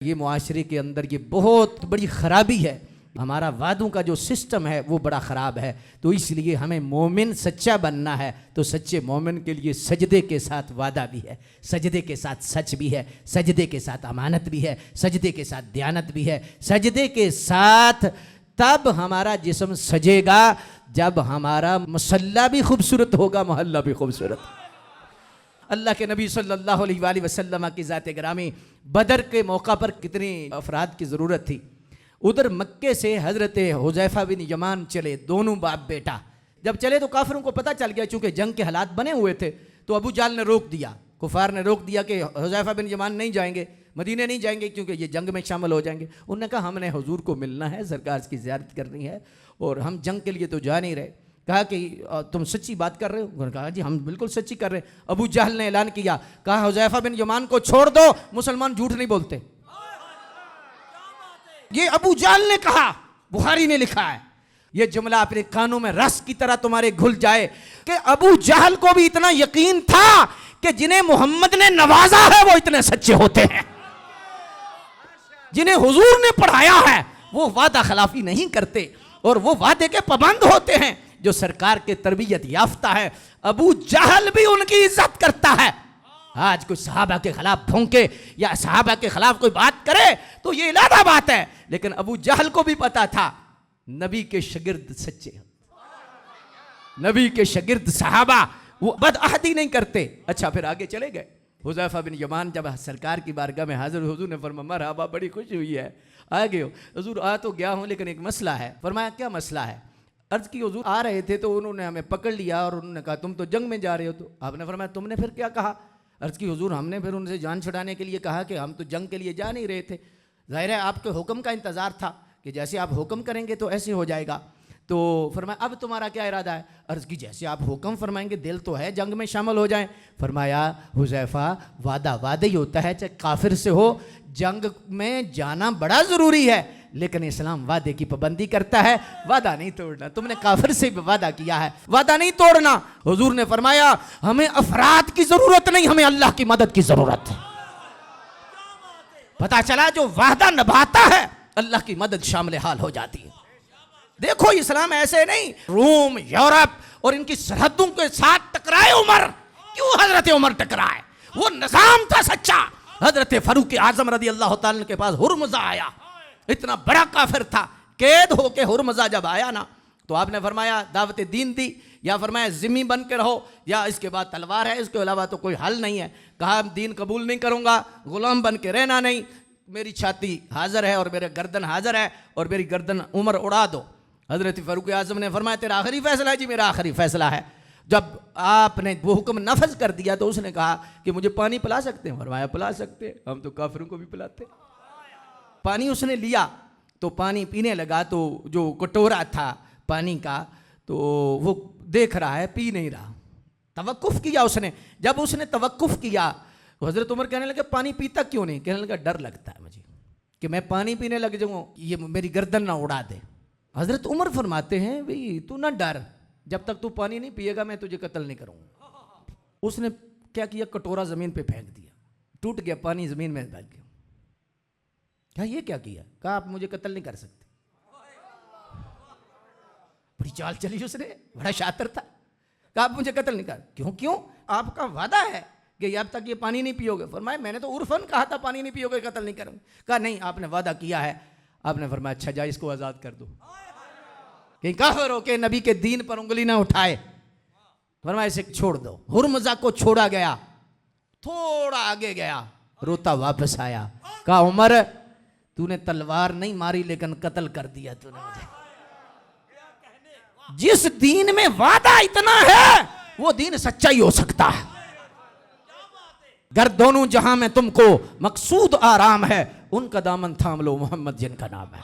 ये मुआशरे के अंदर ये बहुत बड़ी खराबी है। हमारा वादों का जो सिस्टम है वो बड़ा ख़राब है। तो इसलिए हमें मोमिन सच्चा बनना है तो सच्चे मोमिन के लिए सजदे के साथ वादा भी है, सजदे के साथ सच भी है, सजदे के साथ अमानत भी है, सजदे के साथ दयानत भी है। सजदे के साथ तब हमारा जिस्म सजेगा जब हमारा मुसल्ला भी खूबसूरत होगा, मोहल्ला भी खूबसूरत। अल्लाह के नबी सल्लल्लाहु अलैहि वसल्लम की ज़ात गिरामी बदर के मौका पर कितनी अफराद की ज़रूरत थी। उधर मक्के से हज़रत हुज़ैफ़ा बिन यमान चले, दोनों बाप बेटा। जब चले तो काफिरों को पता चल गया, चूँकि जंग के हालात बने हुए थे, तो अबू जाल ने रोक दिया, कुफार ने रोक दिया कि हुज़ैफ़ा बिन यमान नहीं जाएंगे, मदीने नहीं जाएंगे क्योंकि ये जंग में शामिल हो जाएंगे। उन्होंने कहा हमने हुजूर को मिलना है, सरकार की ज़ियारत करनी है और हम जंग के लिए तो जा नहीं रहे। कहा कि तुम सच्ची बात कर रहे हो? उन्होंने कहा जी हम बिल्कुल सच्ची कर रहे हैं। अबू जहल ने ऐलान किया, कहा हुज़ैफ़ा बिन यमान को छोड़ दो, मुसलमान झूठ नहीं बोलते। ये अबू जहल ने कहा, बुखारी ने लिखा है। ये जुमला अपने कानों में रस की तरह तुम्हारे घुल जाए कि अबू जहल को भी इतना यकीन था कि जिन्हें मोहम्मद ने नवाजा है वो इतने सच्चे होते हैं, जिन्हें हुजूर ने पढ़ाया है वो वादा खिलाफी नहीं करते और वो वादे के पाबंद होते हैं, जो सरकार के तरबियत याफ्ता है। अबू जहल भी उनकी इज्जत करता है। आज कोई सहाबा के खिलाफ भौंके या सहाबा के खिलाफ कोई बात करे तो ये इलादा बात है, लेकिन अबू जहल को भी पता था नबी के शागिर्द सच्चे, नबी के शागिर्द सहाबा वो बदअहदी नहीं करते। अच्छा, फिर आगे चले गए। हुज़ैफ़ा बिन यमान जब सरकार की बारगाह में हाजिर, हुजूर ने फरमाया मरहबा, बड़ी खुशी हुई है, आ गए हो। हुजूर आ तो गया हूँ लेकिन एक मसला है। फरमाया क्या मसला है? अर्ज की हुजूर आ रहे थे तो उन्होंने हमें पकड़ लिया और उन्होंने कहा तुम तो जंग में जा रहे हो। तो आपने फरमाया तुमने फिर क्या कहा? अर्ज की हुजूर हमने फिर उनसे जान छुड़ाने के लिए कहा कि हम तो जंग के लिए जा नहीं रहे थे, ज़ाहिर है आपके हुक्म का इंतज़ार था कि जैसे आप हुक्म करेंगे तो ऐसे हो जाएगा। तो फरमाया अब तुम्हारा क्या इरादा है? अर्ज़ की जैसे आप हुक्म फरमाएंगे, दिल तो है जंग में शामिल हो जाएं। फरमाया हुज़ैफ़ा वादा वादा ही होता है, चाहे काफिर से हो। जंग में जाना बड़ा ज़रूरी है लेकिन इस्लाम वादे की पाबंदी करता है, वादा नहीं तोड़ना। तुमने काफिर से भी वादा किया है, वादा नहीं तोड़ना। हुजूर ने फरमाया हमें अफराद की ज़रूरत नहीं, हमें अल्लाह की मदद की ज़रूरत है। पता चला जो वादा निभाता है अल्लाह की मदद शामिल हाल हो जाती है। देखो इस्लाम ऐसे नहीं, रोम यूरोप और इनकी सरहदों के साथ टकराए उमर। क्यों हजरत उमर टकराए? वो निजाम था सच्चा। हजरत फारूक आजम रदी अल्लाह ताला के पास हुर्मजा आया, इतना बड़ा काफिर था, कैद होके हुर्मजा जब आया ना तो आपने फरमाया दावत दीन दी, या फरमाया जिम्मी बन के रहो या इसके बाद तलवार है, इसके अलावा तो कोई हल नहीं है। कहा दीन कबूल नहीं करूंगा, गुलाम बन के रहना नहीं, मेरी छाती हाजिर है और मेरे गर्दन हाजिर है और मेरी गर्दन उमर उड़ा दो। हजरत फारूक आजम ने फरमाया तेरा आखिरी फैसला है? जी मेरा आखिरी फैसला है। जब आपने वो हुक्म नफज कर दिया तो उसने कहा कि मुझे पानी पिला सकते हैं? फरमाया पिला सकते हैं, हम तो काफिरों को भी पिलाते। पानी उसने लिया तो पानी पीने लगा, तो जो कटोरा था पानी का तो वो देख रहा है, पी नहीं रहा। तवक्कुफ किया उसने। जब उसने तवक्कुफ किया हजरत उमर कहने लगे पानी पीता क्यों नहीं? कहने लगा डर लगता है मुझे कि मैं पानी पीने लग जाऊँ ये मेरी गर्दन ना उड़ा दे। हजरत उमर फरमाते हैं भाई तू ना डर, जब तक तू पानी नहीं पिएगा मैं तुझे कत्ल नहीं करूँगा। उसने क्या किया? कटोरा ज़मीन पे फेंक दिया, टूट गया, पानी ज़मीन में बैठ गया। क्या ये क्या किया? कहा आप मुझे कत्ल नहीं कर सकते। बड़ी चाल चली उसने, बड़ा शातिर था। कहा आप मुझे कत्ल नहीं कर। क्यों? क्यों? आपका वादा है कि अब तक ये पानी नहीं पियोगे। फरमाया मैंने तो उर्फन कहा था पानी नहीं पियोगे, कत्ल नहीं करूँगा। कहा नहीं आपने वादा किया है। आपने फरमाया अच्छा जा इसको आज़ाद कर दो, कहीं काफिर हो के नबी के दीन पर उंगली ना उठाए। फरमाया इसे छोड़ दो। हुर्मजा को छोड़ा गया, थोड़ा आगे गया, रोता वापस आया। कहा उमर तूने तलवार नहीं मारी लेकिन कत्ल कर दिया तूने मुझे। जिस दीन में वादा इतना है वो दीन सच्चा ही हो सकता है। घर दोनों जहां में तुमको मकसूद आराम है, उनका दामन थाम लो, मोहम्मद जिनका नाम है।